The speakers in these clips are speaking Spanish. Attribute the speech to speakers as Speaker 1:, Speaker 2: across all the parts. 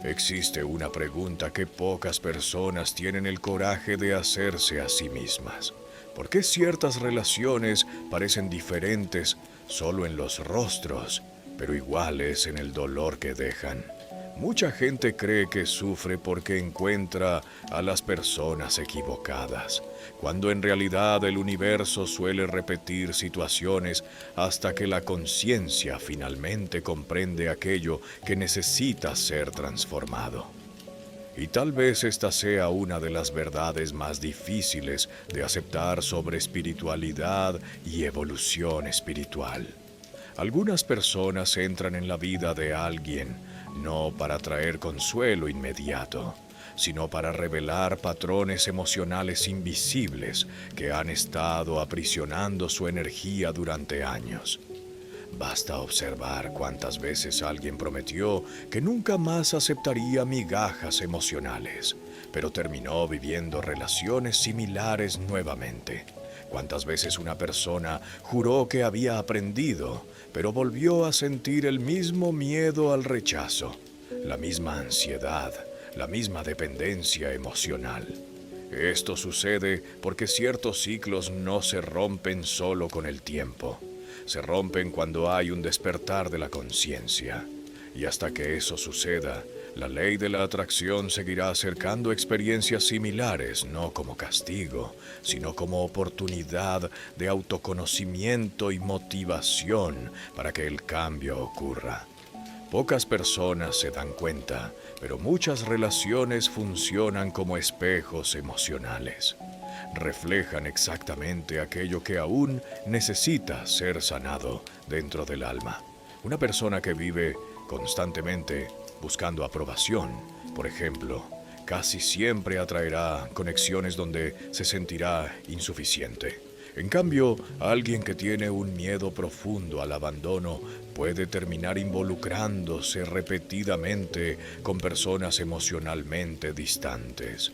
Speaker 1: Existe una pregunta que pocas personas tienen el coraje de hacerse a sí mismas. ¿Por qué ciertas relaciones parecen diferentes solo en los rostros, pero iguales en el dolor que dejan? Mucha gente cree que sufre porque encuentra a las personas equivocadas, cuando en realidad el universo suele repetir situaciones hasta que la conciencia finalmente comprende aquello que necesita ser transformado. Y tal vez esta sea una de las verdades más difíciles de aceptar sobre espiritualidad y evolución espiritual. Algunas personas entran en la vida de alguien no para traer consuelo inmediato, sino para revelar patrones emocionales invisibles que han estado aprisionando su energía durante años. Basta observar cuántas veces alguien prometió que nunca más aceptaría migajas emocionales, pero terminó viviendo relaciones similares nuevamente. Cuántas veces una persona juró que había aprendido, pero volvió a sentir el mismo miedo al rechazo, la misma ansiedad, la misma dependencia emocional. Esto sucede porque ciertos ciclos no se rompen solo con el tiempo. Se rompen cuando hay un despertar de la conciencia. Y hasta que eso suceda, la ley de la atracción seguirá acercando experiencias similares, no como castigo, sino como oportunidad de autoconocimiento y motivación para que el cambio ocurra. Pocas personas se dan cuenta, pero muchas relaciones funcionan como espejos emocionales. Reflejan exactamente aquello que aún necesita ser sanado dentro del alma. Una persona que vive constantemente buscando aprobación, por ejemplo, casi siempre atraerá conexiones donde se sentirá insuficiente. En cambio, alguien que tiene un miedo profundo al abandono puede terminar involucrándose repetidamente con personas emocionalmente distantes.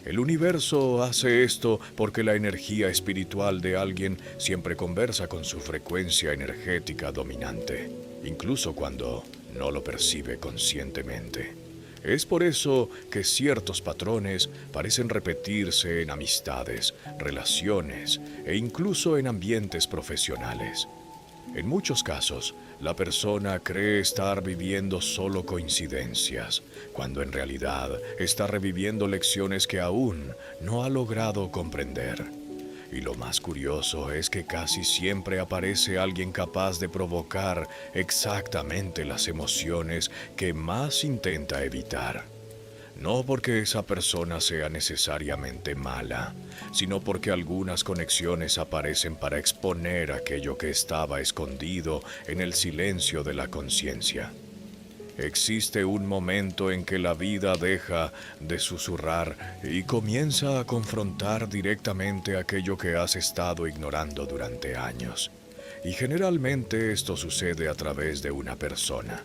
Speaker 1: El universo hace esto porque la energía espiritual de alguien siempre conversa con su frecuencia energética dominante, incluso cuando no lo percibe conscientemente. Es por eso que ciertos patrones parecen repetirse en amistades, relaciones e incluso en ambientes profesionales. En muchos casos, la persona cree estar viviendo solo coincidencias, cuando en realidad está reviviendo lecciones que aún no ha logrado comprender. Y lo más curioso es que casi siempre aparece alguien capaz de provocar exactamente las emociones que más intenta evitar. No porque esa persona sea necesariamente mala, sino porque algunas conexiones aparecen para exponer aquello que estaba escondido en el silencio de la conciencia. Existe un momento en que la vida deja de susurrar y comienza a confrontar directamente aquello que has estado ignorando durante años. Y generalmente esto sucede a través de una persona.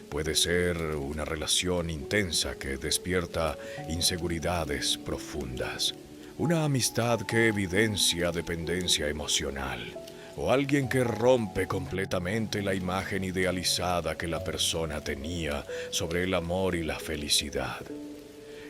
Speaker 1: Puede ser una relación intensa que despierta inseguridades profundas, una amistad que evidencia dependencia emocional, o alguien que rompe completamente la imagen idealizada que la persona tenía sobre el amor y la felicidad.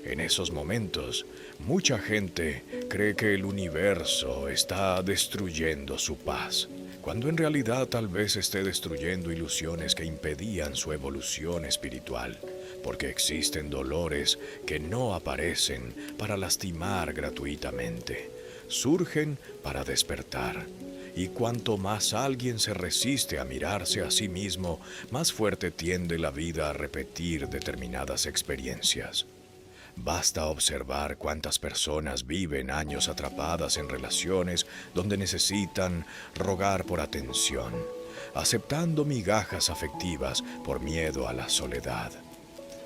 Speaker 1: En esos momentos, mucha gente cree que el universo está destruyendo su paz, cuando en realidad tal vez esté destruyendo ilusiones que impedían su evolución espiritual, porque existen dolores que no aparecen para lastimar gratuitamente, surgen para despertar. Y cuanto más alguien se resiste a mirarse a sí mismo, más fuerte tiende la vida a repetir determinadas experiencias. Basta observar cuántas personas viven años atrapadas en relaciones donde necesitan rogar por atención, aceptando migajas afectivas por miedo a la soledad.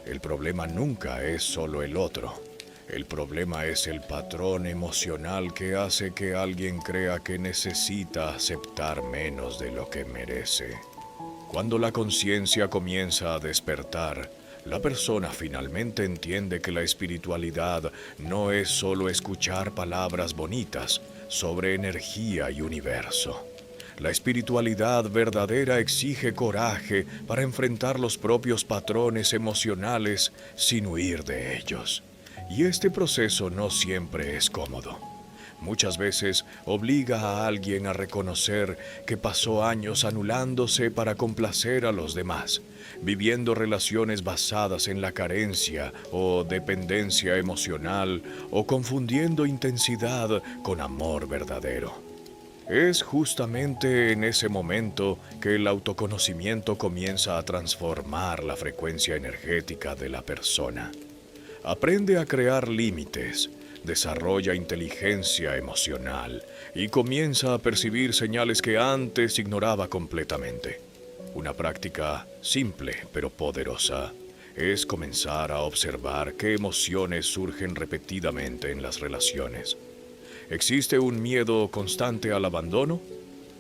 Speaker 1: El problema nunca es solo el otro. El problema es el patrón emocional que hace que alguien crea que necesita aceptar menos de lo que merece. Cuando la conciencia comienza a despertar, la persona finalmente entiende que la espiritualidad no es solo escuchar palabras bonitas sobre energía y universo. La espiritualidad verdadera exige coraje para enfrentar los propios patrones emocionales sin huir de ellos. Y este proceso no siempre es cómodo. Muchas veces obliga a alguien a reconocer que pasó años anulándose para complacer a los demás, viviendo relaciones basadas en la carencia o dependencia emocional o confundiendo intensidad con amor verdadero. Es justamente en ese momento que el autoconocimiento comienza a transformar la frecuencia energética de la persona. Aprende a crear límites, desarrolla inteligencia emocional y comienza a percibir señales que antes ignoraba completamente. Una práctica simple pero poderosa es comenzar a observar qué emociones surgen repetidamente en las relaciones. ¿Existe un miedo constante al abandono?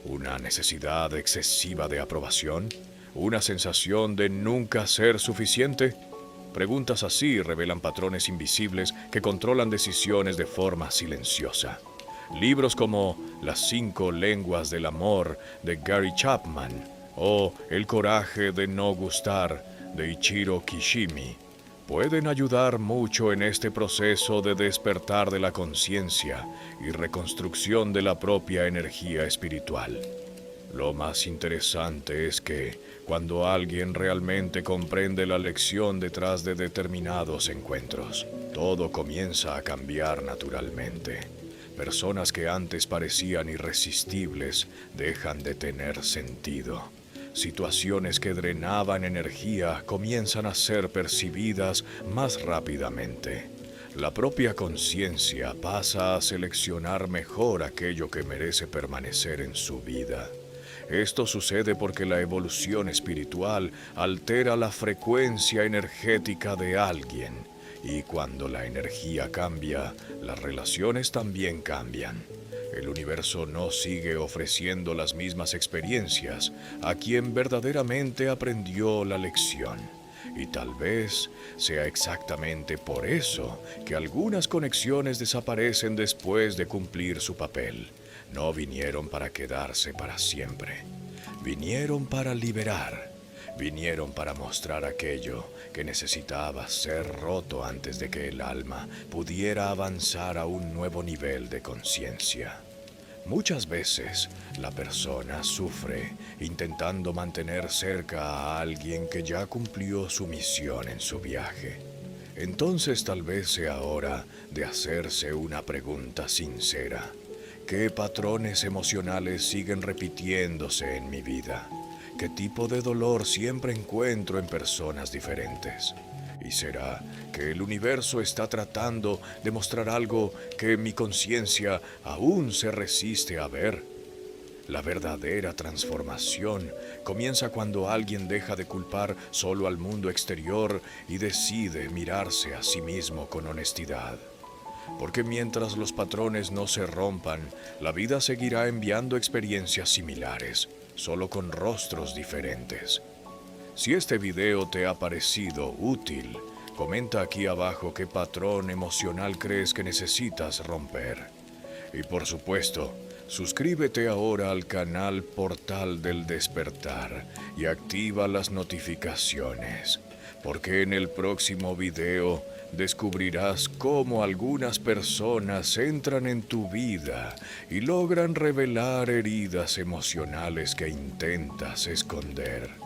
Speaker 1: ¿Una necesidad excesiva de aprobación? ¿Una sensación de nunca ser suficiente? Preguntas así revelan patrones invisibles que controlan decisiones de forma silenciosa. Libros como Las 5 lenguas del amor de Gary Chapman o El coraje de no gustar de Ichiro Kishimi pueden ayudar mucho en este proceso de despertar de la conciencia y reconstrucción de la propia energía espiritual. Lo más interesante es que, cuando alguien realmente comprende la lección detrás de determinados encuentros, todo comienza a cambiar naturalmente. Personas que antes parecían irresistibles dejan de tener sentido. Situaciones que drenaban energía comienzan a ser percibidas más rápidamente. La propia conciencia pasa a seleccionar mejor aquello que merece permanecer en su vida. Esto sucede porque la evolución espiritual altera la frecuencia energética de alguien, y cuando la energía cambia, las relaciones también cambian. El universo no sigue ofreciendo las mismas experiencias a quien verdaderamente aprendió la lección. Y tal vez sea exactamente por eso que algunas conexiones desaparecen después de cumplir su papel. No vinieron para quedarse para siempre. Vinieron para liberar. Vinieron para mostrar aquello que necesitaba ser roto antes de que el alma pudiera avanzar a un nuevo nivel de conciencia. Muchas veces la persona sufre intentando mantener cerca a alguien que ya cumplió su misión en su viaje. Entonces tal vez sea hora de hacerse una pregunta sincera. ¿Qué patrones emocionales siguen repitiéndose en mi vida? ¿Qué tipo de dolor siempre encuentro en personas diferentes? ¿Y será que el universo está tratando de mostrar algo que mi conciencia aún se resiste a ver? La verdadera transformación comienza cuando alguien deja de culpar solo al mundo exterior y decide mirarse a sí mismo con honestidad. Porque mientras los patrones no se rompan, la vida seguirá enviando experiencias similares, solo con rostros diferentes. Si este video te ha parecido útil, comenta aquí abajo qué patrón emocional crees que necesitas romper. Y por supuesto, suscríbete ahora al canal Portal del Despertar y activa las notificaciones, porque en el próximo video descubrirás cómo algunas personas entran en tu vida y logran revelar heridas emocionales que intentas esconder.